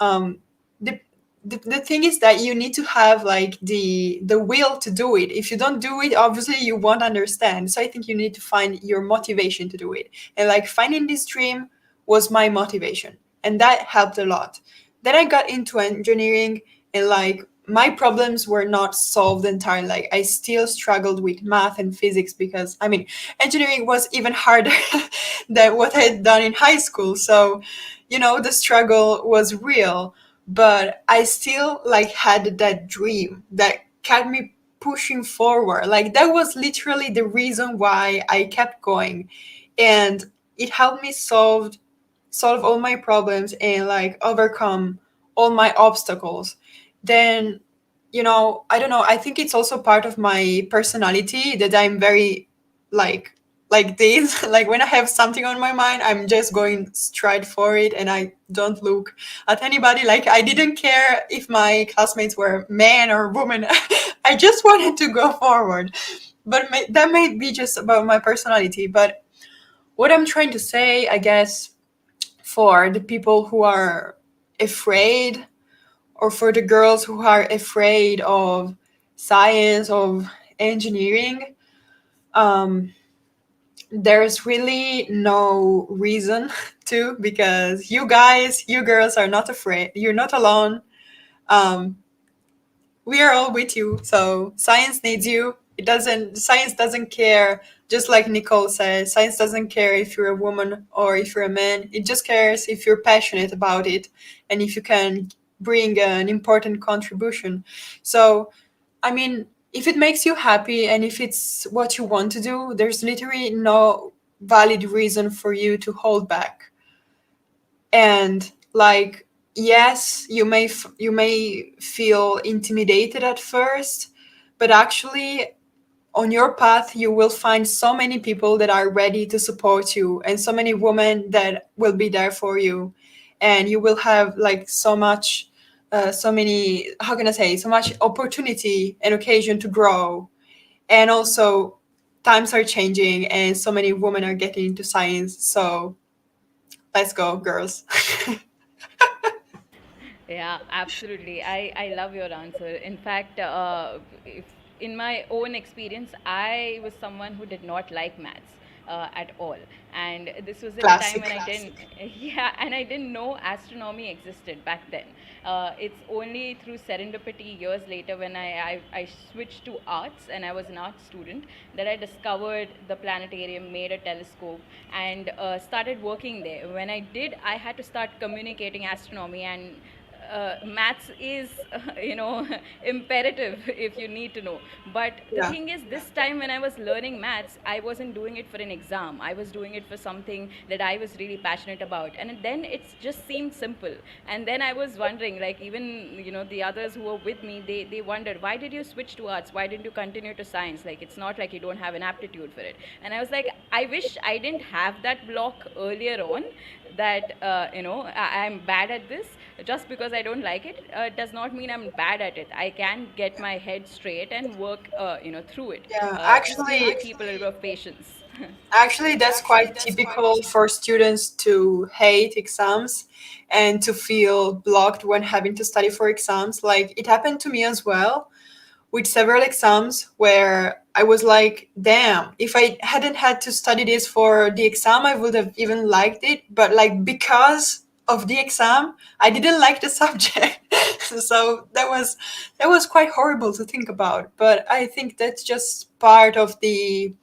Um, the, the thing is that you need to have like the will to do it. If you don't do it, obviously you won't understand. So I think you need to find your motivation to do it. And like finding this dream was my motivation. and that helped a lot. Then I got into engineering, and like my problems were not solved entirely. Like I still struggled with math and physics because I mean engineering was even harder than what I had done in high school. So, the struggle was real, but I still like had that dream that kept me pushing forward. Like that was literally the reason why I kept going. And it helped me solve all my problems and like overcome all my obstacles. Then, I don't know, I think it's also part of my personality that I'm very like this. Like when I have something on my mind, I'm just going straight for it and I don't look at anybody. Like I didn't care if my classmates were man or woman. I just wanted to go forward. But that may be just about my personality. But what I'm trying to say, I guess, for the people who are afraid, or for the girls who are afraid of science, of engineering, um, there's really no reason to, because you guys, you girls are not afraid. You're not alone. Um, we are all with you. So science needs you. Science doesn't care. Just like Nicole says, science doesn't care if you're a woman or if you're a man. It just cares if you're passionate about it and if you can bring an important contribution. So, I mean, if it makes you happy and if it's what you want to do, there's literally no valid reason for you to hold back. And like, yes, you may feel intimidated at first, but actually on your path you will find so many people that are ready to support you, and so many women that will be there for you, and you will have like so many, how can I say, so much opportunity and occasion to grow. And also, times are changing and so many women are getting into science, so let's go, girls. Yeah, absolutely. I love your answer. In fact, if, in my own experience, I was someone who did not like maths at all. And this was at a time Classic. when I didn't, yeah, and I didn't know astronomy existed back then. It's only through serendipity years later when I switched to arts and I was an art student that I discovered the planetarium, made a telescope, and started working there. When I did, I had to start communicating astronomy, and maths is imperative if you need to know. But the Yeah. thing is, this time when I was learning maths, I wasn't doing it for an exam. I was doing it for something that I was really passionate about, and then it just seemed simple. And then I was wondering, like, even the others who were with me, they wondered, why did you switch to arts? Why didn't you continue to science? Like, it's not like you don't have an aptitude for it. And I was like, I wish I didn't have that block earlier on, that I'm bad at this. Just because I don't like it does not mean I'm bad at it. I can get my head straight and work through it. Yeah, Just need to actually, keep a little bit of patience. that's quite typical for students to hate exams and to feel blocked when having to study for exams. Like it happened to me as well with several exams where I was like, damn, if I hadn't had to study this for the exam, I would have even liked it. But like because of the exam, I didn't like the subject. So that was quite horrible to think about. But I think that's just part of the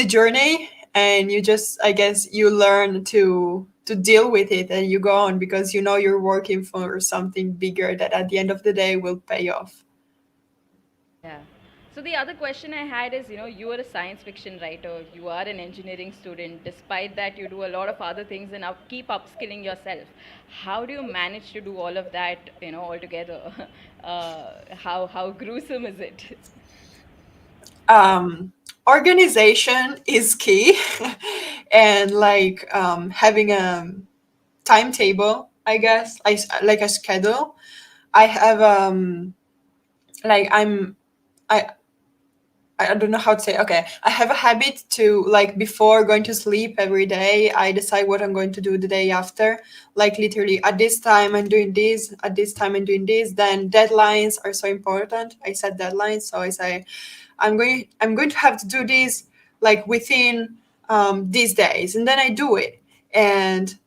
journey, and you just, I guess, you learn to deal with it and you go on because you know you're working for something bigger that at the end of the day will pay off. Yeah. So the other question I had is, you are a science fiction writer, you are an engineering student. Despite that, you do a lot of other things and keep upskilling yourself. How do you manage to do all of that, all together? How gruesome is it? Organization is key. And like having a timetable, I guess, like a schedule. I have like I I don't know how to say. Okay, I have a habit to, like, before going to sleep every day, I decide what I'm going to do the day after. Like literally, at this time I'm doing this. At this time I'm doing this. Then deadlines are so important. I set deadlines, so I say I'm going to have to do this like within these days, and then I do it. And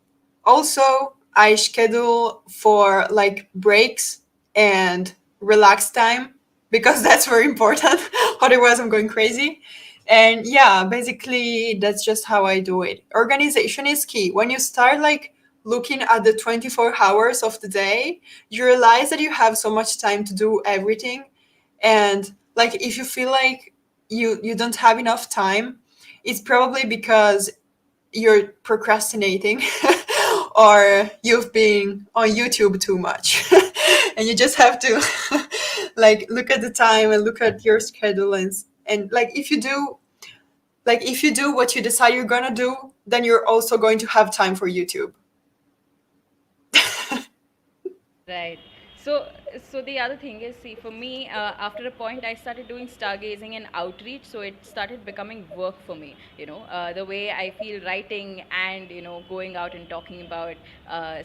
Also, I schedule for like breaks and relax time because that's very important. Otherwise, I'm going crazy. And yeah, basically, that's just how I do it. Organization is key. When you start like looking at the 24 hours of the day, you realize that you have so much time to do everything. And like, if you feel like you don't have enough time, it's probably because you're procrastinating or you've been on YouTube too much. And you just have to like look at the time and look at your schedule and like if you do what you decide you're gonna do, then you're also going to have time for YouTube. Right. So, so the other thing is, see, for me, after a point, I started doing stargazing and outreach, so it started becoming work for me. The way I feel writing and going out and talking about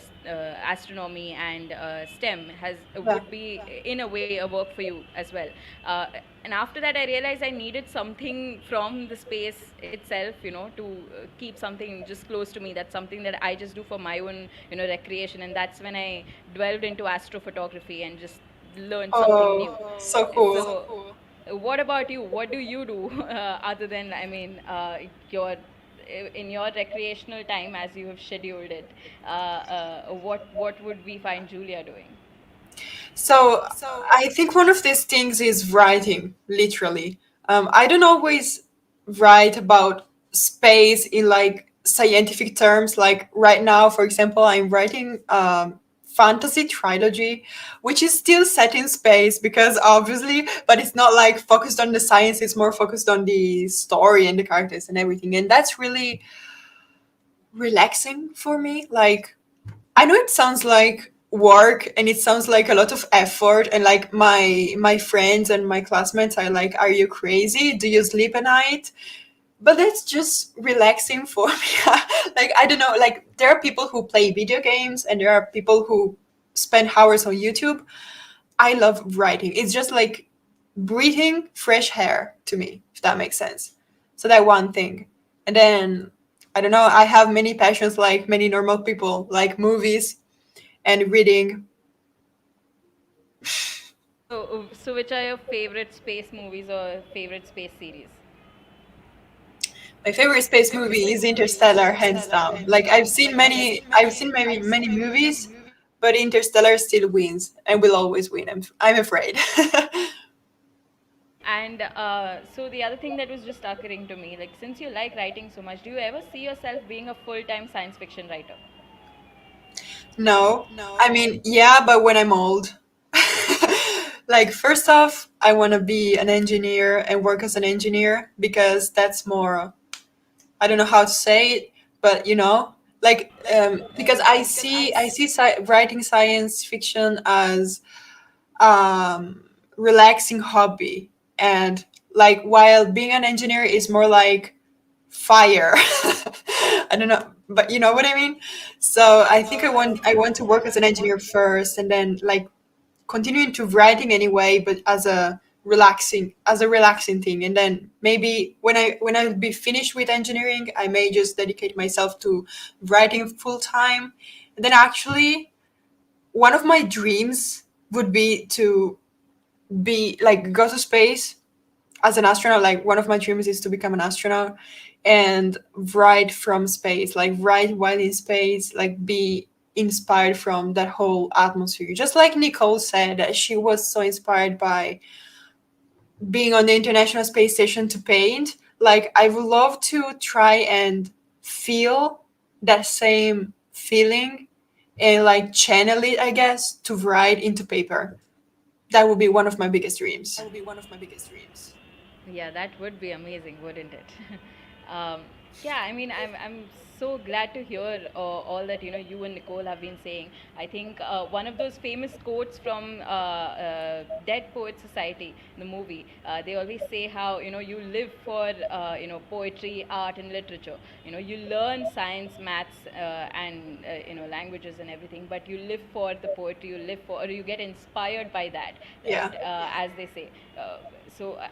astronomy and STEM has Yeah. would be in a way a work for you as well. Uh, and after that, I realized I needed something from the space itself, to keep something just close to me. That's something that I just do for my own recreation, and that's when I delved into astrophotography and just learned something new. Oh, so cool. So, what about you? What do you do other than, I mean, your in your recreational time as you have scheduled it? What would we find Giulia doing? So I think one of these things is writing, literally. I don't always write about space in like scientific terms. Like right now, for example, I'm writing fantasy trilogy, which is still set in space because obviously, but it's not like focused on the science. It's more focused on the story and the characters and everything, and that's really relaxing for me. Like I know it sounds like work and it sounds like a lot of effort and like my friends and my classmates are like, are you crazy? Do you sleep at night? But that's just relaxing for me. Like I don't know, like there are people who play video games and there are people who spend hours on YouTube. I love writing. It's just like breathing fresh air to me, if that makes sense. So that one thing. And then I don't know, I have many passions like many normal people, like movies and reading. So which are your favorite space movies or favorite space series? My favorite space movie is Interstellar, hands down. Like I've seen many movies, but Interstellar still wins and will always win. I'm afraid. And so the other thing that was just occurring to me, like since you like writing so much, do you ever see yourself being a full-time science fiction writer? No, I mean yeah, but when I'm old. Like first off, I want to be an engineer and work as an engineer because that's more, I don't know how to say it, but like because writing science fiction as relaxing hobby, and like while being an engineer is more like fire. I don't know, but you know what I mean. So I think I want to work as an engineer first, and then like continuing to writing anyway, but as a relaxing thing. And then maybe when I be finished with engineering, I may just dedicate myself to writing full time. And then actually, one of my dreams would be to be like go to space as an astronaut. Like one of my dreams is to become an astronaut and write from space, like write while in space, like be inspired from that whole atmosphere, just like Nicole said that she was so inspired by being on the International Space Station to paint. Like I would love to try and feel that same feeling and like channel it, I guess, to write into paper. That would be one of my biggest dreams. Yeah, that would be amazing, wouldn't it? um, yeah, I mean, I'm so glad to hear all that you and Nicole have been saying. I think one of those famous quotes from Dead Poet Society, the movie, they always say how you live for poetry, art, and literature. You learn science, maths, and languages and everything, but you live for the poetry. You live for, or you get inspired by that, Yeah. right? As they say.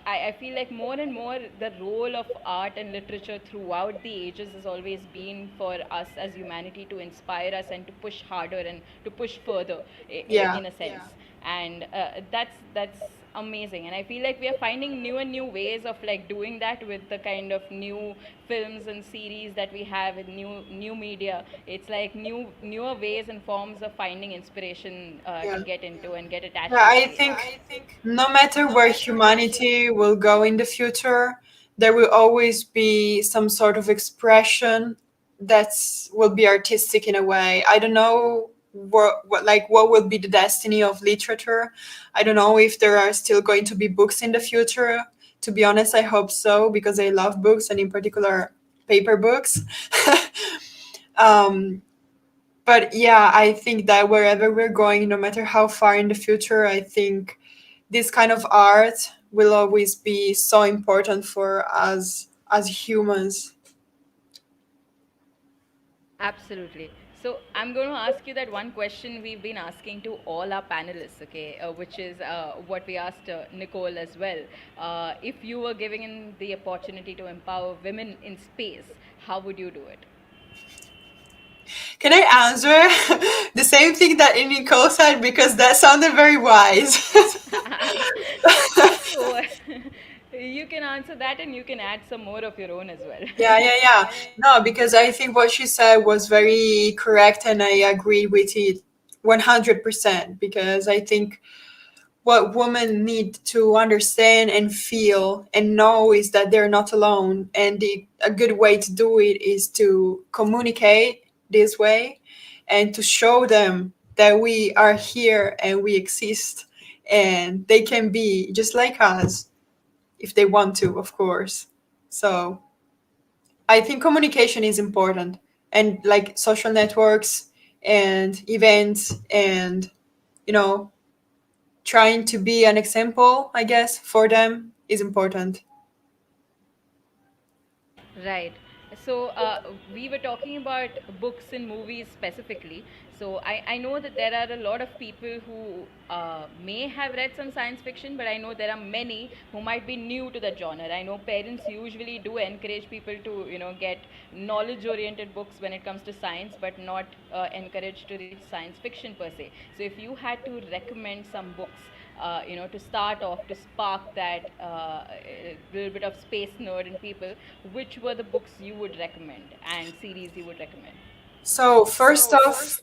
I feel like more and more the role of art and literature throughout the ages has always been for us as humanity to inspire us and to push harder and to push further Yeah. in a sense. And that's amazing, and I feel like we are finding new and new ways of like doing that with the kind of new films and series that we have in new media. It's like newer ways and forms of finding inspiration Yeah. to get into and get Yeah, attached to I space. think no matter where humanity will go in the future, there will always be some sort of expression that's will be artistic in a way. I don't know what will be the destiny of literature. I don't know if there are still going to be books in the future. To be honest, I hope so because I love books and in particular paper books. um, but yeah, I think that wherever we're going, no matter how far in the future, I think this kind of art will always be so important for us as humans. Absolutely. So I'm going to ask you that one question we've been asking to all our panelists, okay, which is what we asked Nicole as well. If you were given the opportunity to empower women in space, how would you do it? Can I answer the same thing that Nicole said because that sounded very wise? So you can answer that and you can add some more of your own as well. Yeah. No, because I think what she said was very correct and I agree with it 100% because I think what women need to understand and feel and know is that they're not alone. And a good way to do it is to communicate this way and to show them that we are here and we exist and they can be just like us if they want to, of course. So I think communication is important and like social networks and events and, you know, trying to be an example, I guess, for them is important. Right. So we were talking about books and movies specifically. So I know that there are a lot of people who may have read some science fiction, but I know there are many who might be new to that genre. I know parents usually do encourage people to, get knowledge-oriented books when it comes to science, but not encourage to read science fiction per se. So if you had to recommend some books to start off to spark that little bit of space nerd in people, which were the books you would recommend and series you would recommend? So, first off,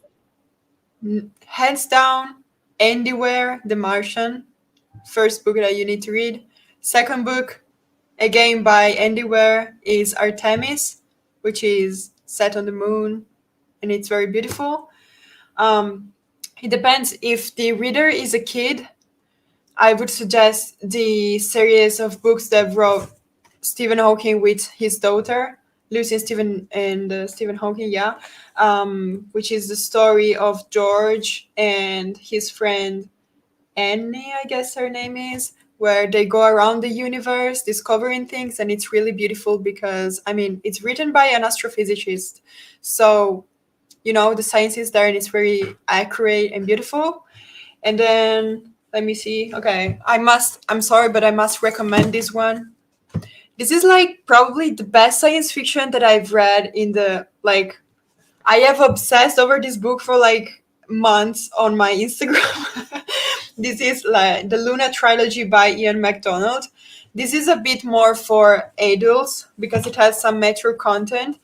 hands down, Anywhere, The Martian, first book that you need to read. Second book, again by Anywhere, is Artemis, which is set on the moon and it's very beautiful. Um, it depends if the reader is a kid. I would suggest the series of books that wrote Stephen Hawking with his daughter, Lucy and Stephen Hawking, yeah, which is the story of George and his friend Annie, I guess her name is, where they go around the universe discovering things, and it's really beautiful because I mean it's written by an astrophysicist, so the science is there and it's very accurate and beautiful. And then let me see. Okay, I'm sorry, but I must recommend this one. This is like probably the best science fiction that I've read in the like I have obsessed over this book for like months on my Instagram. This is like the Luna trilogy by Ian MacDonald. This is a bit more for adults because it has some mature content,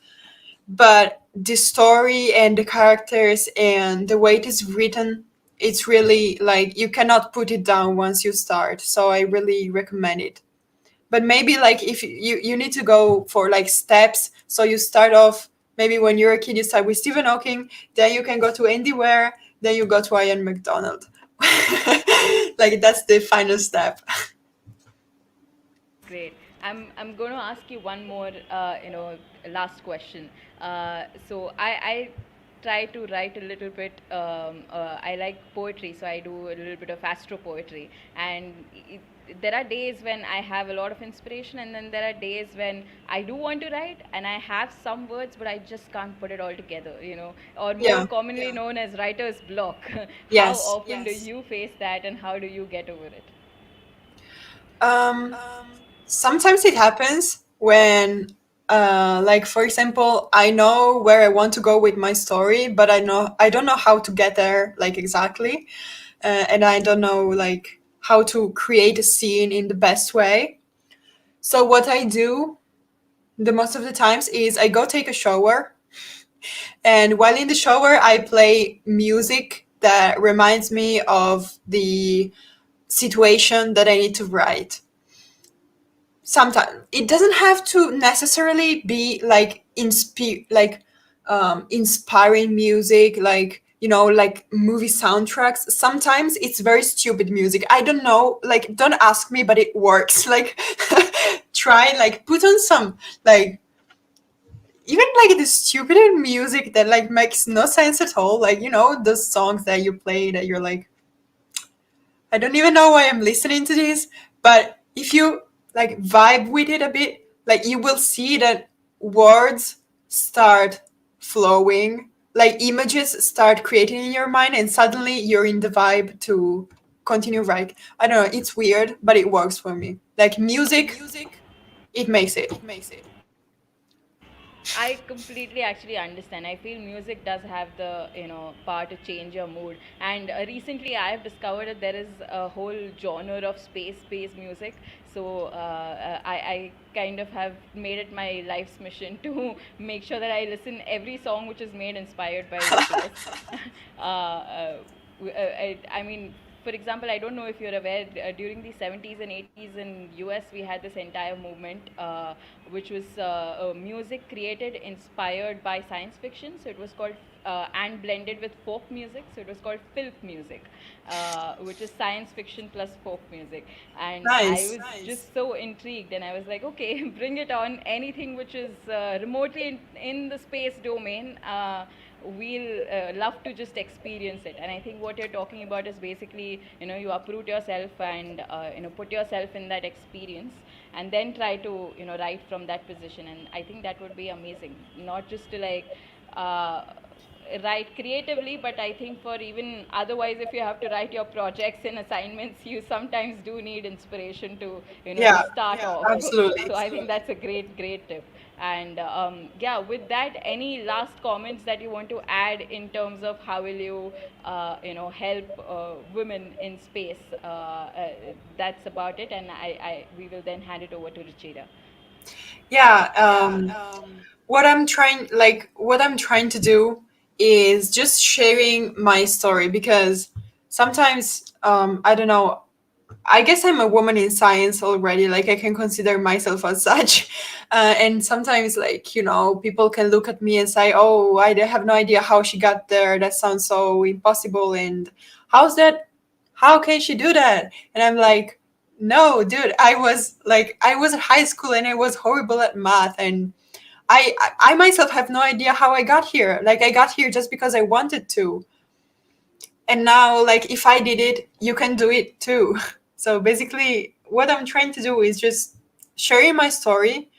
but the story and the characters and the way it is written, it's really like you cannot put it down once you start. So I really recommend it. But maybe like if you need to go for like steps, so you start off maybe when you're a kid you start with Stephen Hawking, then you can go to Andy Ware, then you go to Ian McDonald. Like that's the final step. Great. I'm going to ask you one more, last question. So I try to write a little bit. I like poetry, so I do a little bit of astro poetry. And there are days when I have a lot of inspiration, and then there are days when I do want to write, and I have some words, but I just can't put it all together. Or more Yeah. commonly known as writer's block. How Yes. often do you face that, and how do you get over it? Um, Sometimes it happens when, like for example, I know where I want to go with my story, but I don't know how to get there like exactly, and I don't know like how to create a scene in the best way. So what I do the most of the times is I go take a shower, and while in the shower I play music that reminds me of the situation that I need to write. Sometimes it doesn't have to necessarily be like inspiring music, like like movie soundtracks. Sometimes it's very stupid music. I don't know, like don't ask me, but it works. Like try like put on some like even like the stupid music that like makes no sense at all, like those songs that you play that you're like, I don't even know why I'm listening to this. But if you like vibe with it a bit, like you will see that words start flowing, like images start creating in your mind, and suddenly you're in the vibe to continue. Like, I don't know, it's weird, but it works for me. Like music, it makes it. I completely actually understand. I feel music does have the power to change your mood. And recently, I have discovered that there is a whole genre of space-based music. So I kind of have made it my life's mission to make sure that I listen every song which is made inspired by the space. I mean, for example, I don't know if you're aware, during the 70s and 80s in US, we had this entire movement, which was music created inspired by science fiction. So it was called, and blended with folk music. So it was called filth music, which is science fiction plus folk music. And I Nice. was just so intrigued, and I was like, okay, bring it on. Anything which is remotely in the space domain. We'll love to just experience it. And I think what you're talking about is basically, you uproot yourself and put yourself in that experience, and then try to write from that position. And I think that would be amazing, not just to like uh, write creatively, but I think for even otherwise, if you have to write your projects and assignments, you sometimes do need inspiration to Yeah, start off. absolutely. So I think that's a great tip. And yeah, with that, any last comments that you want to add in terms of how will you help women in space? That's about it, and we will then hand it over to Ruchira. Yeah, what I'm trying to do is just sharing my story, because sometimes I don't know, I guess I'm a woman in science already, like I can consider myself as such. And sometimes like people can look at me and say, oh, have no idea how she got there, that sounds so impossible, and how's that, how can she do that? And I'm like, no dude, I was at high school and I was horrible at math, and I myself have no idea how I got here. Like I got here just because I wanted to. And now like if I did it, you can do it too. So basically what I'm trying to do is just sharing my story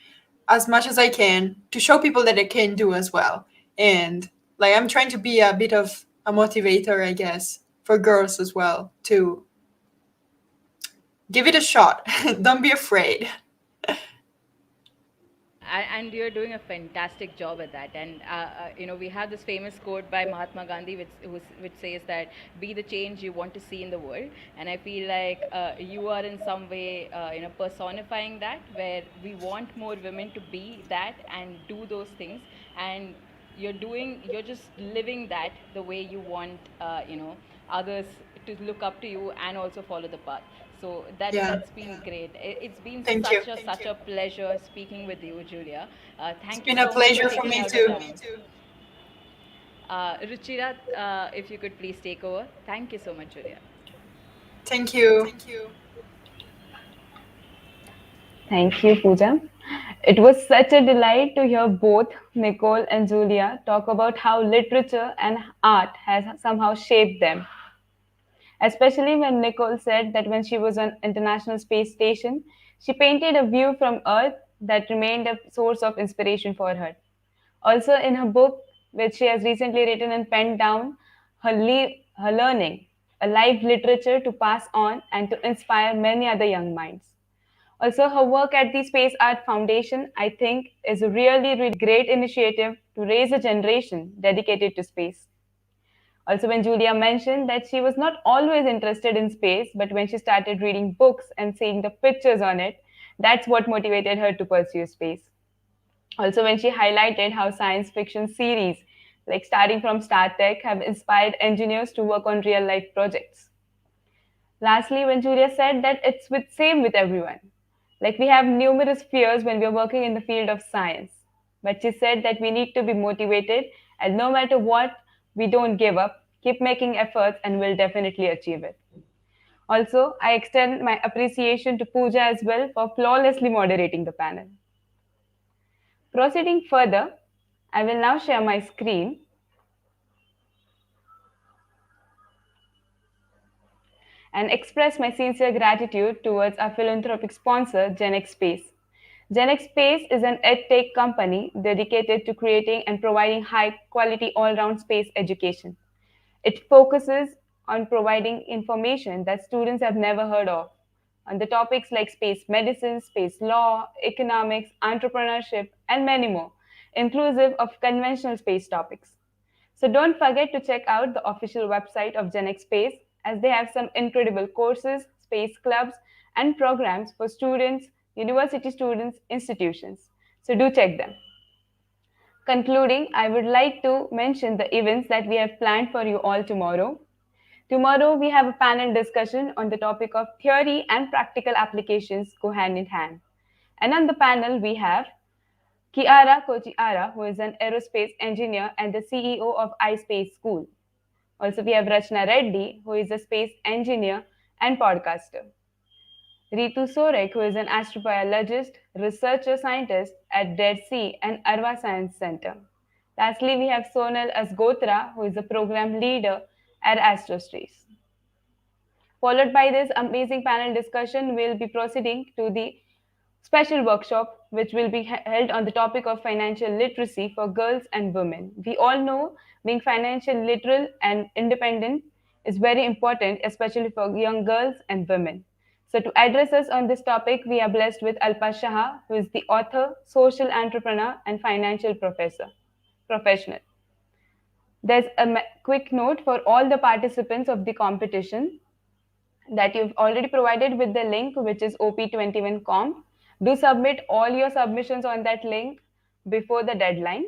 as much as I can to show people that I can do as well. And like I'm trying to be a bit of a motivator, I guess, for girls as well, to give it a shot. Don't be afraid. And you're doing a fantastic job at that. And we have this famous quote by Mahatma Gandhi, which says that be the change you want to see in the world. And I feel like you are in some way personifying that, where we want more women to be that and do those things. And you're just living that the way you want others to look up to you and also follow the path. So Yeah. that's been great. It's been Thank you. such a pleasure speaking with you, Giulia. It's Thank you been a so much for pleasure for taking me out the too. time. Ruchira, if you could please take over. Thank you so much, Giulia. Thank you. Thank you, Pooja. It was such a delight to hear both Nicole and Julia talk about how literature and art has somehow shaped them. Especially when Nicole said that when she was on International Space Station, she painted a view from Earth that remained a source of inspiration for her. Also, in her book, which she has recently written and penned down, her learning, a live literature to pass on and to inspire many other young minds. Also, her work at the Space Art Foundation, I think, is a really, really great initiative to raise a generation dedicated to space. Also, when Giulia mentioned that she was not always interested in space, but when she started reading books and seeing the pictures on it, that's what motivated her to pursue space. Also, when she highlighted how science fiction series, like starting from Star Trek, have inspired engineers to work on real life projects. Lastly, when Julia said that it's with same with everyone. Like we have numerous fears when we are working in the field of science. But she said that we need to be motivated and no matter what, we don't give up, keep making efforts and we'll definitely achieve it. Also, I extend my appreciation to Pooja as well for flawlessly moderating the panel. Proceeding further, I will now share my screen and express my sincere gratitude towards our philanthropic sponsor, GenX Space. GenX Space is an edtech company dedicated to creating and providing high quality all round space education. It focuses on providing information that students have never heard of on the topics like space medicine, space law, economics, entrepreneurship, and many more, inclusive of conventional space topics. So don't forget to check out the official website of GenX Space as they have some incredible courses, space clubs, and programs for students, university students, institutions. So do check them. Concluding, I would like to mention the events that we have planned for you all tomorrow. Tomorrow, we have a panel discussion on the topic of theory and practical applications go hand in hand. And on the panel, we have Kiara Kochiara, who is an aerospace engineer and the CEO of iSpace School. Also, we have Rachna Reddy, who is a space engineer and podcaster. Ritu Sorek, who is an astrobiologist, researcher scientist at Dead Sea and Arva Science Center. Lastly, we have Sonal Asgotra, who is a program leader at Aerospace. Followed by this amazing panel discussion, we'll be proceeding to the special workshop which will be held on the topic of financial literacy for girls and women. We all know being financial literal and independent is very important, especially for young girls and women. So to address us on this topic, we are blessed with Alpa Shah, who is the author, social entrepreneur, and financial professional. There's a quick note for all the participants of the competition that you've already provided with the link, which is op21com. Do submit all your submissions on that link before the deadline.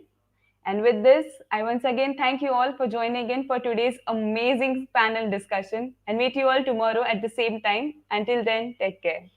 And with this, I once again thank you all for joining in for today's amazing panel discussion and meet you all tomorrow at the same time. Until then, take care.